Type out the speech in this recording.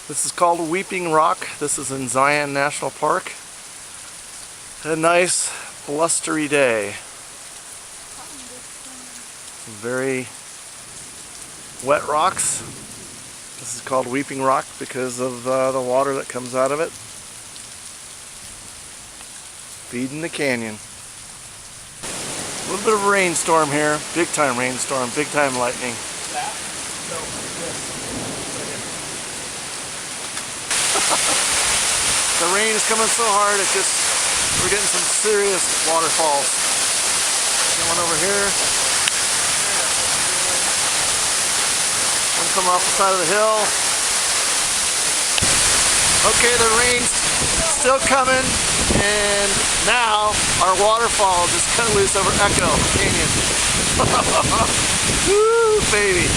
This is called Weeping Rock. This is in Zion National Park. A nice blustery day. Very wet rocks. This is called Weeping Rock because of the water that comes out of it. Feeding the canyon. A little bit of a rainstorm here. Big time rainstorm, big time lightning. The rain is coming so hard, we're getting some serious waterfalls. One over here. One coming off the side of the hill. Okay, the rain's still coming, and now our waterfall just cut loose over Echo Canyon. Woo, baby.